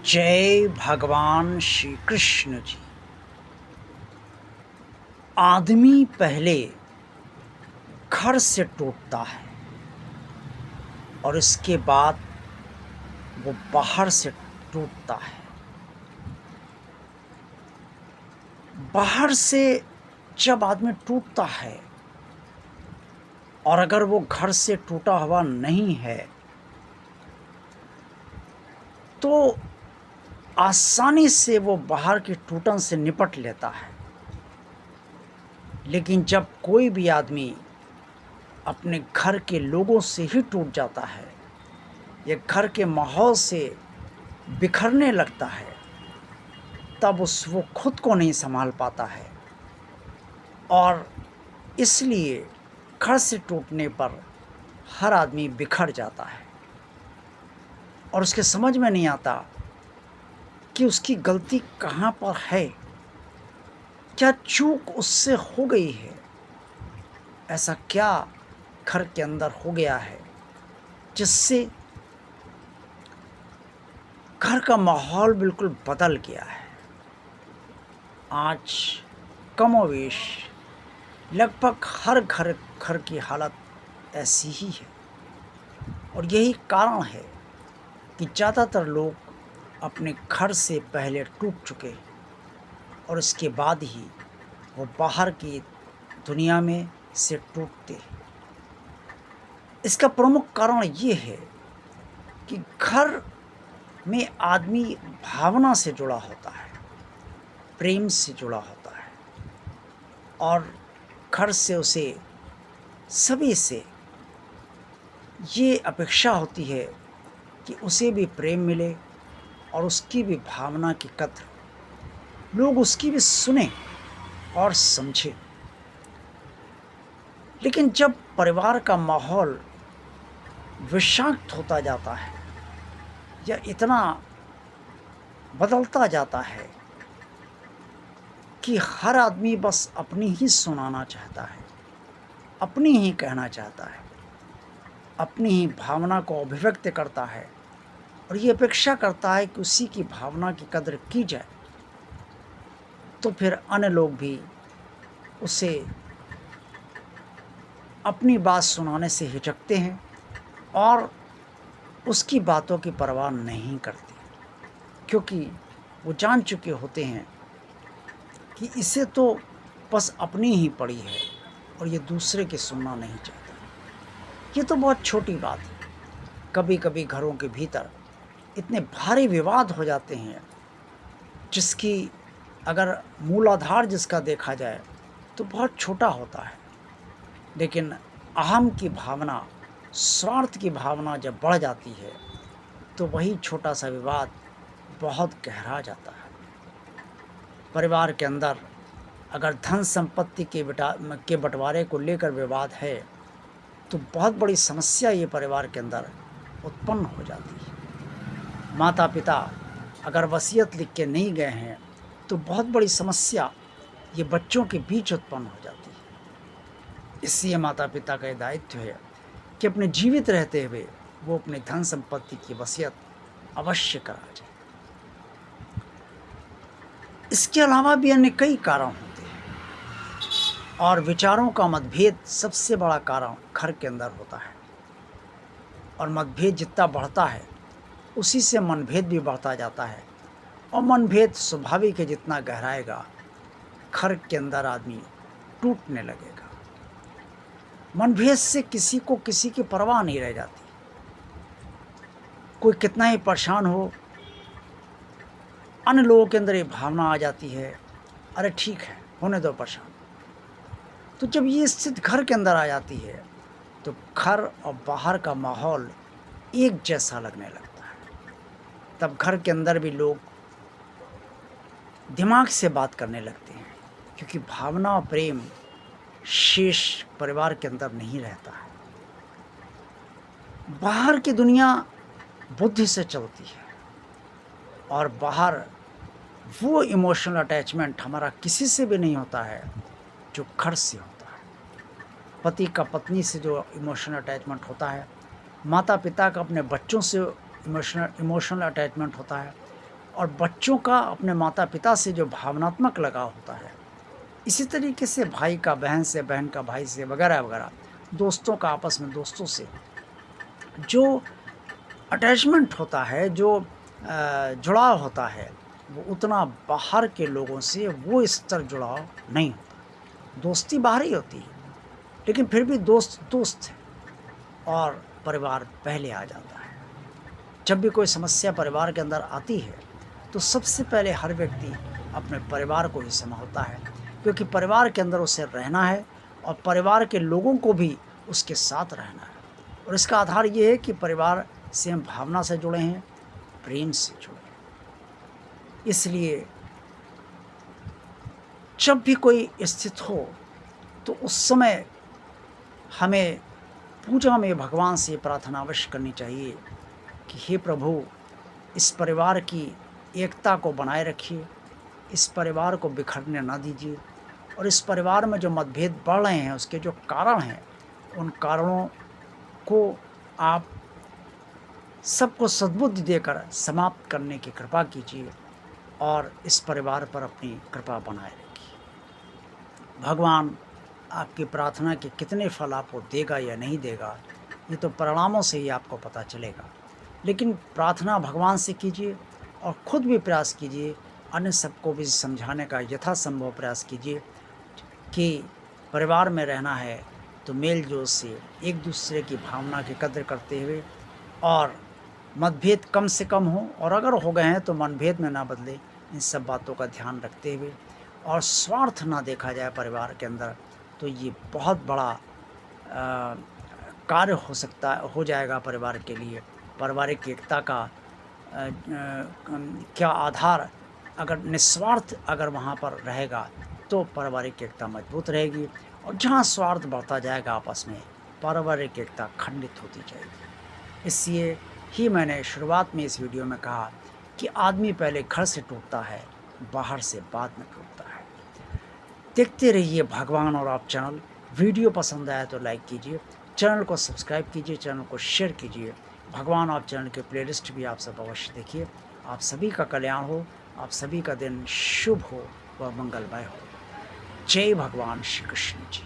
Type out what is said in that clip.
जय भगवान श्री कृष्ण जी। आदमी पहले घर से टूटता है और इसके बाद वो बाहर से टूटता है। बाहर से जब आदमी टूटता है और अगर वो घर से टूटा हुआ नहीं है तो आसानी से वो बाहर की टूटन से निपट लेता है। लेकिन जब कोई भी आदमी अपने घर के लोगों से ही टूट जाता है या घर के माहौल से बिखरने लगता है तब वो खुद को नहीं संभाल पाता है और इसलिए घर से टूटने पर हर आदमी बिखर जाता है और उसके समझ में नहीं आता कि उसकी गलती कहाँ पर है, क्या चूक उससे हो गई है, ऐसा क्या घर के अंदर हो गया है जिससे घर का माहौल बिल्कुल बदल गया है। आज कमोवेश लगभग हर घर की हालत ऐसी ही है और यही कारण है कि ज़्यादातर लोग अपने घर से पहले टूट चुके और इसके बाद ही वो बाहर की दुनिया में से टूटते। इसका प्रमुख कारण ये है कि घर में आदमी भावना से जुड़ा होता है, प्रेम से जुड़ा होता है और घर से उसे सभी से ये अपेक्षा होती है कि उसे भी प्रेम मिले और उसकी भी भावना की कद्र लोग उसकी भी सुने और समझे। लेकिन जब परिवार का माहौल विषाक्त होता जाता है या इतना बदलता जाता है कि हर आदमी बस अपनी ही सुनाना चाहता है, अपनी ही कहना चाहता है, अपनी ही भावना को अभिव्यक्त करता है और ये अपेक्षा करता है कि उसी की भावना की कद्र की जाए, तो फिर अन्य लोग भी उसे अपनी बात सुनाने से हिचकते हैं और उसकी बातों की परवाह नहीं करते, क्योंकि वो जान चुके होते हैं कि इसे तो बस अपनी ही पड़ी है और ये दूसरे की सुनना नहीं चाहता। ये तो बहुत छोटी बात है। कभी कभी घरों के भीतर इतने भारी विवाद हो जाते हैं जिसकी अगर मूलाधार जिसका देखा जाए तो बहुत छोटा होता है, लेकिन अहम की भावना, स्वार्थ की भावना जब बढ़ जाती है तो वही छोटा सा विवाद बहुत गहरा जाता है। परिवार के अंदर अगर धन संपत्ति के बंटवारे को लेकर विवाद है तो बहुत बड़ी समस्या ये परिवार के अंदर उत्पन्न हो जाती है। माता पिता अगर वसीयत लिख के नहीं गए हैं तो बहुत बड़ी समस्या ये बच्चों के बीच उत्पन्न हो जाती है। इसलिए माता पिता का दायित्व है कि अपने जीवित रहते हुए वो अपने धन संपत्ति की वसीयत अवश्य करा जाए। इसके अलावा भी अन्य कई कारण होते हैं और विचारों का मतभेद सबसे बड़ा कारण घर के अंदर होता है और मतभेद जितना बढ़ता है उसी से मनभेद भी बढ़ता जाता है और मनभेद स्वाभाविक है, जितना गहराएगा घर के अंदर आदमी टूटने लगेगा। मनभेद से किसी को किसी की परवाह नहीं रह जाती। कोई कितना ही परेशान हो, अन्य लोगों के अंदर ये भावना आ जाती है, अरे ठीक है होने दो परेशान। तो जब ये स्थिति घर के अंदर आ जाती है तो घर और बाहर का माहौल एक जैसा लगने लगता है। तब घर के अंदर भी लोग दिमाग से बात करने लगते हैं, क्योंकि भावना और प्रेम शेष परिवार के अंदर नहीं रहता है। बाहर की दुनिया बुद्धि से चलती है और बाहर वो इमोशनल अटैचमेंट हमारा किसी से भी नहीं होता है जो घर से होता है। पति का पत्नी से जो इमोशनल अटैचमेंट होता है, माता पिता का अपने बच्चों से इमोशनल अटैचमेंट होता है, और बच्चों का अपने माता पिता से जो भावनात्मक लगाव होता है, इसी तरीके से भाई का बहन से, बहन का भाई से, वगैरह वगैरह, दोस्तों का आपस में दोस्तों से जो अटैचमेंट होता है, जो जुड़ाव होता है, वो उतना बाहर के लोगों से वो स्तर जुड़ाव नहीं होता। दोस्ती बाहरी होती है, लेकिन फिर भी दोस्त दोस्त है और परिवार पहले आ जाता है। जब भी कोई समस्या परिवार के अंदर आती है, तो सबसे पहले हर व्यक्ति अपने परिवार को ही संभालता है, क्योंकि परिवार के अंदर उसे रहना है और परिवार के लोगों को भी उसके साथ रहना है। और इसका आधार ये है कि परिवार से हम भावना से जुड़े हैं, प्रेम से जुड़े हैं। इसलिए जब भी कोई स्थिति हो, तो उस समय हमें पूजा में भगवान से प्रार्थना अवश्य करनी चाहिए कि हे प्रभु, इस परिवार की एकता को बनाए रखिए, इस परिवार को बिखरने ना दीजिए, और इस परिवार में जो मतभेद बढ़ रहे हैं उसके जो कारण हैं, उन कारणों को आप सबको सद्बुद्धि देकर समाप्त करने की कृपा कीजिए और इस परिवार पर अपनी कृपा बनाए रखिए। भगवान आपकी प्रार्थना के कितने फल आपको देगा या नहीं देगा, ये तो परिणामों से ही आपको पता चलेगा। लेकिन प्रार्थना भगवान से कीजिए और ख़ुद भी प्रयास कीजिए, अन्य सबको भी समझाने का यथासंभव प्रयास कीजिए कि परिवार में रहना है तो मेल जोल से, एक दूसरे की भावना की कद्र करते हुए, और मतभेद कम से कम हो, और अगर हो गए हैं तो मनभेद में ना बदले, इन सब बातों का ध्यान रखते हुए, और स्वार्थ ना देखा जाए परिवार के अंदर, तो ये बहुत बड़ा कार्य हो जाएगा परिवार के लिए। पारिवारिक एकता का क्या आधार, अगर निस्वार्थ अगर वहाँ पर रहेगा तो पारिवारिक एकता मजबूत रहेगी, और जहाँ स्वार्थ बढ़ता जाएगा आपस में, पारिवारिक एकता खंडित होती जाएगी। इसलिए ही मैंने शुरुआत में इस वीडियो में कहा कि आदमी पहले घर से टूटता है, बाहर से बाद में टूटता है। देखते रहिए भगवान और आप चैनल। वीडियो पसंद आया तो लाइक कीजिए, चैनल को सब्सक्राइब कीजिए, चैनल को शेयर कीजिए। भगवान आप चैनल के प्लेलिस्ट भी आप सब अवश्य देखिए। आप सभी का कल्याण हो, आप सभी का दिन शुभ हो व मंगलमय हो। जय भगवान श्री कृष्ण जी।